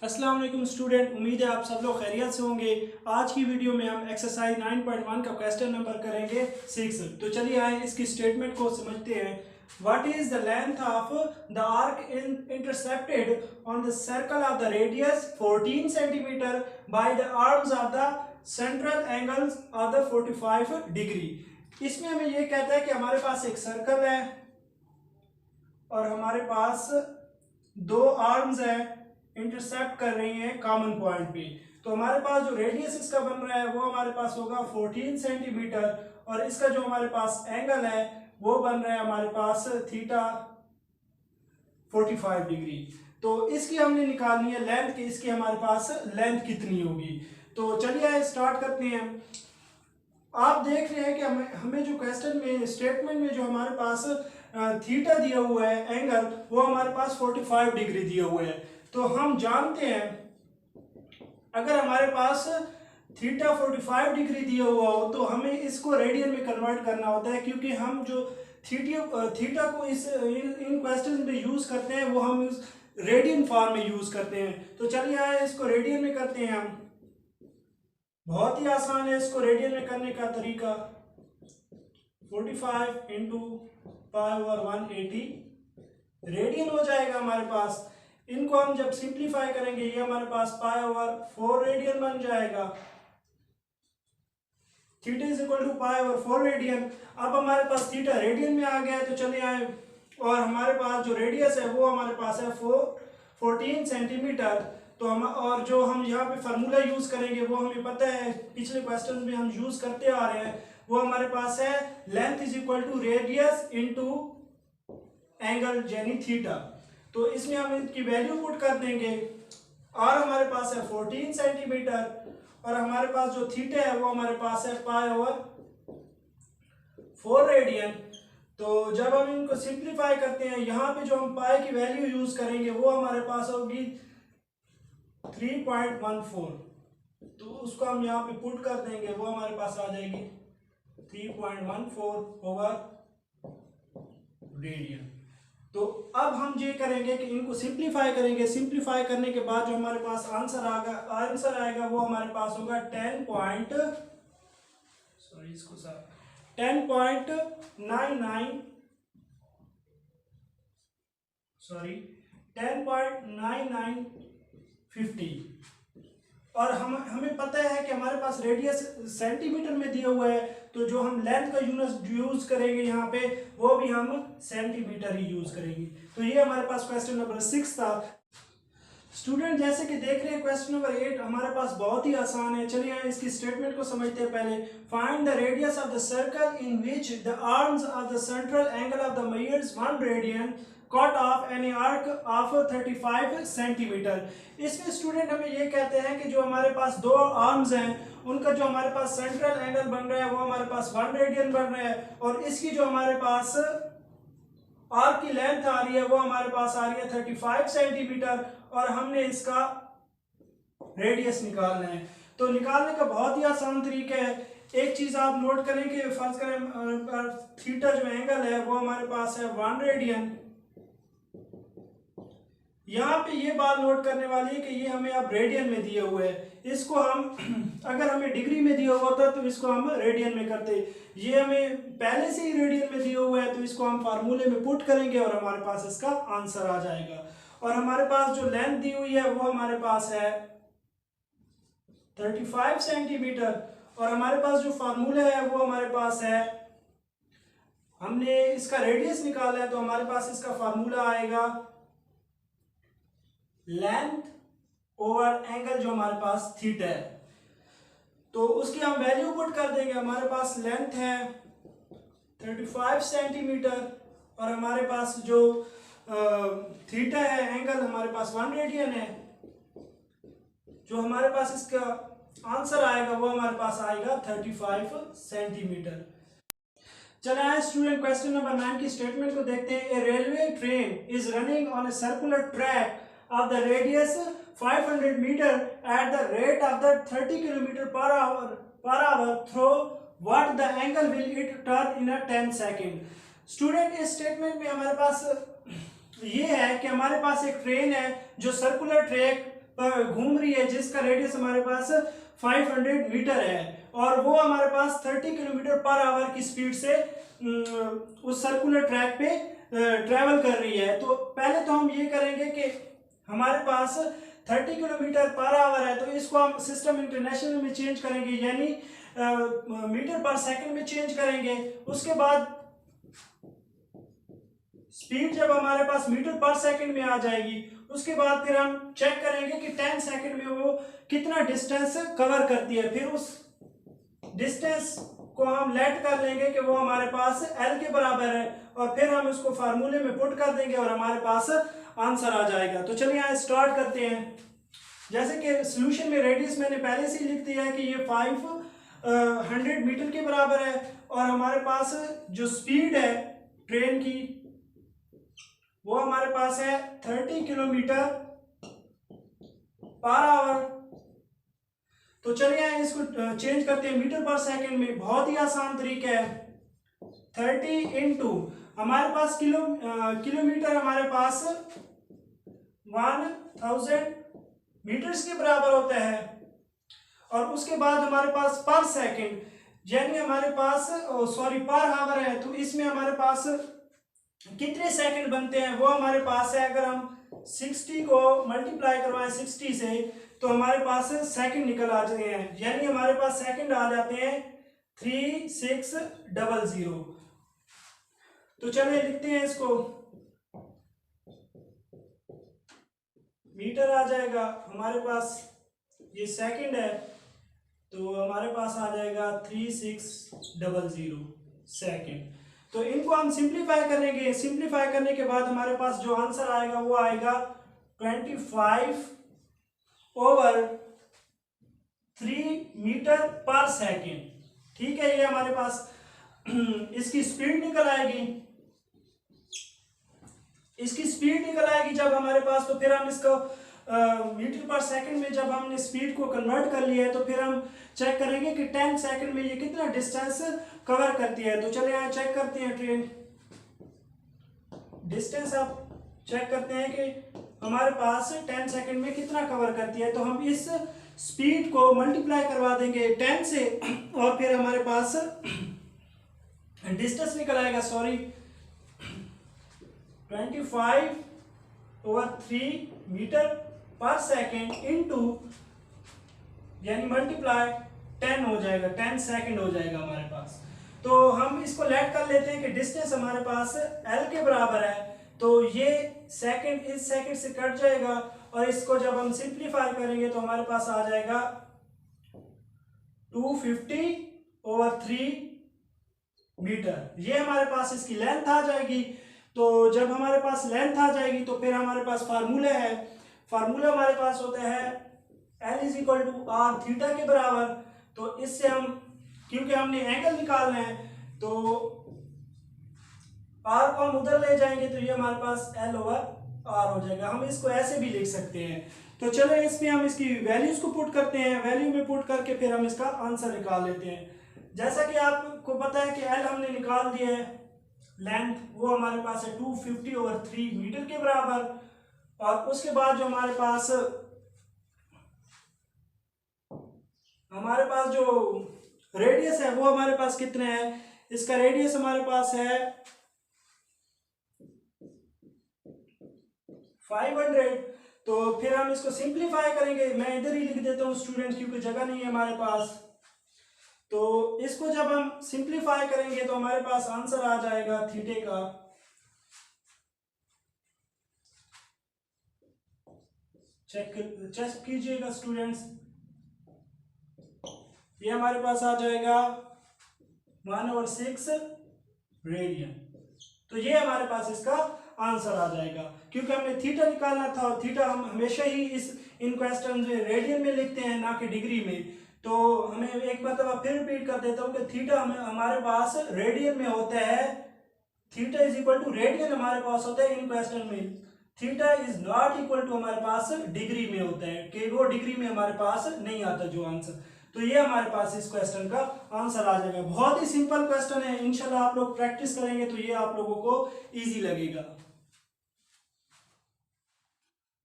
अस्सलाम वालेकुम स्टूडेंट, उम्मीद है आप सब लोग खैरियत से होंगे। आज की वीडियो में हम एक्सरसाइज 9.1 का क्वेश्चन नंबर करेंगे 6। तो चलिए आए इसकी स्टेटमेंट को समझते हैं। What is the length of the arc intercepted on the circle of the radius 14 centimetre by the arms of the central angles of the 45 degree. इसमें हमें ये कहता है कि हमारे पास एक सर्कल है और हमारे पास दो आर्म्स है, इंटरसेप्ट कर रही हैं कॉमन पॉइंट पे। तो हमारे पास जो रेडियस इसका बन रहा है वो हमारे पास होगा 14 सेंटीमीटर और इसका जो हमारे पास एंगल है वो बन रहा है हमारे पास थीटा 45 डिग्री। तो इसकी हमने निकालनी है लेंथ की, इसकी हमारे पास लेंथ कितनी होगी। तो चलिए स्टार्ट करते हैं। आप देख रहे हैं कि हमें जो क्वेश्चन में स्टेटमेंट में जो हमारे पास थीटा दिया हुआ है एंगल, वो हमारे पास 45 डिग्री दिया हुआ है। तो हम जानते हैं अगर हमारे पास थीटा 45 डिग्री दिया हुआ हो तो हमें इसको रेडियन में कन्वर्ट करना होता है, क्योंकि हम जो थीटा को इन क्वेश्चन में यूज करते हैं वो हम रेडियन फॉर्म में यूज करते हैं। तो चलिए आए इसको रेडियन में करते हैं हम। बहुत ही आसान है इसको रेडियन में करने का तरीका। 45 इंटू पाई ओवर 180 रेडियन हो जाएगा हमारे पास। इनको हम जब सिंप्लीफाई करेंगे ये हमारे पास पाई ओवर 4 रेडियन बन जाएगा। Theta is equal to pi over 4 radian. अब हमारे पास थीटा रेडियन में आ गया है, तो चलिए आए और हमारे पास जो रेडियस है वो हमारे पास है 14 सेंटीमीटर। तो हम और जो हम यहाँ पे फार्मूला यूज करेंगे वो हमें पता है, पिछले क्वेश्चन में हम यूज करते आ रहे हैं। वो हमारे पास है length is equal to radius into angle यानी थीटा। तो इसमें हम इनकी वैल्यू पुट कर देंगे। आर हमारे पास है 14 सेंटीमीटर और हमारे पास जो थीटा है वो हमारे पास है पाई ओवर 4 रेडियन। तो जब हम इनको सिंप्लीफाई करते हैं यहाँ पे जो हम पाई की वैल्यू यूज करेंगे वो हमारे पास होगी 3.14। तो उसको हम यहाँ पे पुट कर देंगे, वो हमारे पास आ जाएगी 3.14 ओवर रेडियन। तो अब हम ये करेंगे कि इनको सिंप्लीफाई करेंगे। सिंप्लीफाई करने के बाद जो हमारे पास आंसर आएगा वो हमारे पास होगा 10.9950। और हमें पता है कि हमारे पास रेडियस सेंटीमीटर में दिया हुआ है, तो जो हम लेंथ का यूज करेंगे यहाँ पे वो भी हम सेंटीमीटर ही यूज करेंगे। तो ये हमारे पास क्वेश्चन नंबर 6 था। स्टूडेंट जैसे कि देख रहे हैं क्वेश्चन नंबर 8 हमारे पास बहुत ही आसान है। चलिए इसकी स्टेटमेंट को समझते हैं पहले। Find the radius of the circle in which the arms of the central angle of the measures 1 radian cut off any arc of 35 centimetre. इसमें स्टूडेंट हमें ये कहते हैं कि जो हमारे पास दो आर्म्स हैं उनका जो हमारे पास सेंट्रल एंगल बन रहा है वो हमारे पास 1 रेडियन बन रहा है और इसकी जो हमारे पास आर्क की लेंथ आ रही है वो हमारे पास आ रही है 35 सेंटीमीटर और हमने इसका रेडियस निकालना है। तो निकालने का बहुत ही आसान तरीका है। एक चीज आप नोट करें कि फर्ज करें थीटा जो एंगल है वो हमारे पास है 1 रेडियन। यहाँ पे ये बात नोट करने वाली है कि ये हमें अब रेडियन में दिए हुए है। इसको हम अगर हमें डिग्री में दिया हुआ था तो इसको हम रेडियन में करते। ये हमें पहले से ही रेडियन में दिया हुआ है तो इसको हम फार्मूले में पुट करेंगे और हमारे पास इसका आंसर आ जाएगा। और हमारे पास जो लेंथ दी हुई है वो हमारे पास है 35 सेंटीमीटर और हमारे पास जो फार्मूला है वो हमारे पास है, हमने इसका रेडियस निकाला है तो हमारे पास इसका फार्मूला आएगा लेंथ ओवर एंगल जो हमारे पास थीटा है। तो उसकी हम वैल्यू पुट कर देंगे। हमारे पास लेंथ है 35 सेंटीमीटर और हमारे पास जो थीटा है एंगल हमारे पास 1 रेडियन है। जो हमारे पास इसका आंसर आएगा वो हमारे पास आएगा 35 सेंटीमीटर। चलिए आए स्टूडेंट क्वेश्चन नंबर 9 की स्टेटमेंट को देखते हैं। A railway train is running on a circular track of the radius 500 meter at the rate of the 30 km per hour through what the angle will it turn in a 10 second। Student इस statement में हमारे पास ये है कि हमारे पास एक train है जो सर्कुलर ट्रैक पर घूम रही है जिसका रेडियस हमारे पास 500 मीटर है और वो हमारे पास 30 किलोमीटर पर आवर की स्पीड से उस सर्कुलर ट्रैक पे ट्रैवल कर रही है। तो पहले तो हम ये करेंगे कि हमारे पास 30 किलोमीटर पर आवर है तो इसको हम सिस्टम इंटरनेशनल में चेंज करेंगे, यानी मीटर पर सेकंड में चेंज करेंगे। उसके बाद स्पीड जब हमारे पास मीटर पर सेकंड में आ जाएगी उसके बाद फिर हम चेक करेंगे कि 10 सेकंड में वो कितना डिस्टेंस कवर करती है। फिर उस डिस्टेंस को हम लेट कर लेंगे कि वो हमारे पास L के बराबर है और फिर हम उसको फार्मूले में पुट कर देंगे और हमारे पास आंसर आ जाएगा। तो चलिए यहाँ स्टार्ट करते हैं। जैसे कि सॉल्यूशन में रेडियस मैंने पहले से ही लिख दिया है कि ये 500 मीटर के बराबर है और हमारे पास जो स्पीड है ट्रेन की वो हमारे पास है 30 किलोमीटर पर आवर। तो चलिए इसको चेंज करते हैं मीटर पर सेकंड में। बहुत ही आसान तरीका है। 30 इंटू हमारे पास किलोमीटर हमारे पास 1000 मीटर्स के बराबर होता है और उसके बाद हमारे पास पर सेकंड यानी हमारे पास पर आवर है। तो इसमें हमारे पास कितने सेकंड बनते हैं वो हमारे पास है। अगर हम 60 को मल्टीप्लाई करवाएं 60 से तो हमारे पास सेकंड निकल आ जाते हैं, यानी हमारे पास सेकंड आ जाते हैं 3600। तो चलिए लिखते हैं इसको। मीटर आ जाएगा हमारे पास, ये सेकंड है तो हमारे पास आ जाएगा 3600 सेकंड। तो इनको हम सिंप्लीफाई करेंगे। सिंप्लीफाई करने के बाद हमारे पास जो आंसर आएगा वो आएगा 25/3 मीटर पर सेकंड। ठीक है, ये हमारे पास इसकी स्पीड निकल आएगी। इसकी स्पीड निकल आएगी जब हमारे पास, तो फिर हम इसको मीटर पर सेकंड में जब हमने स्पीड को कन्वर्ट कर लिया है तो फिर हम चेक करेंगे कि 10 सेकंड में ये कितना डिस्टेंस कवर करती है। तो चलिए यहाँ चेक करते हैं ट्रेन डिस्टेंस। आप चेक करते हैं कि हमारे पास 10 सेकंड में कितना कवर करती है। तो हम इस स्पीड को मल्टीप्लाई करवा देंगे 10 से और फिर हमारे पास डिस्टेंस निकल आएगा 25/3 मीटर पर सेकेंड इंटू यानी मल्टीप्लाई 10 हो जाएगा, 10 सेकंड हो जाएगा हमारे पास। तो हम इसको लेट कर लेते हैं कि डिस्टेंस हमारे पास L के बराबर है। तो ये सेकंड इस सेकंड से कट जाएगा और इसको जब हम सिंप्लीफाई करेंगे तो हमारे पास आ जाएगा 250/3 मीटर। ये हमारे पास इसकी लेंथ आ जाएगी। तो जब हमारे पास लेंथ आ जाएगी तो फिर हमारे पास फार्मूला है। फार्मूला हमारे पास होता है L = r थीटा के बराबर। तो इससे हम, क्योंकि हमने एंगल निकालना है तो r को हम उधर ले जाएंगे तो ये हमारे पास L/r हो जाएगा। हम इसको ऐसे भी लिख सकते हैं। तो चलो इसमें हम इसकी वैल्यूज को पुट करते हैं। वैल्यू में पुट करके फिर हम इसका आंसर निकाल लेते हैं। जैसा कि आपको पता है कि L हमने निकाल दिया है, लेंथ वो हमारे पास है 250/3 मीटर के बराबर। और उसके बाद जो हमारे पास जो रेडियस है वो हमारे पास कितने है। इसका रेडियस हमारे पास है 500। तो फिर हम इसको सिंप्लीफाई करेंगे। मैं इधर ही लिख देता हूँ स्टूडेंट, क्योंकि जगह नहीं है हमारे पास। तो इसको जब हम सिंप्लीफाई करेंगे तो हमारे पास आंसर आ जाएगा थीटे का चेक कीजिएगा स्टूडेंट्स। ये हमारे पास आ जाएगा 1/6 रेडियन। तो ये हमारे पास इसका आंसर आ जाएगा, क्योंकि हमने थीटा निकालना था और थीटा हम हमेशा ही इन क्वेश्चन में रेडियन में लिखते हैं, ना कि डिग्री में। तो हमें एक बार फिर रिपीट कर देता हूँ कि थीटा हमारे पास रेडियन में होता है। थीटा = रेडियन हमारे पास होता है इन क्वेश्चन में। थीटा ≠ हमारे पास डिग्री में होता है, कि वो डिग्री में हमारे पास नहीं आता जो आंसर। तो ये हमारे पास इस क्वेश्चन का आंसर आ जाएगा। बहुत ही सिंपल क्वेश्चन है। इंशाल्लाह आप लोग प्रैक्टिस करेंगे तो ये आप लोगों को इजी लगेगा।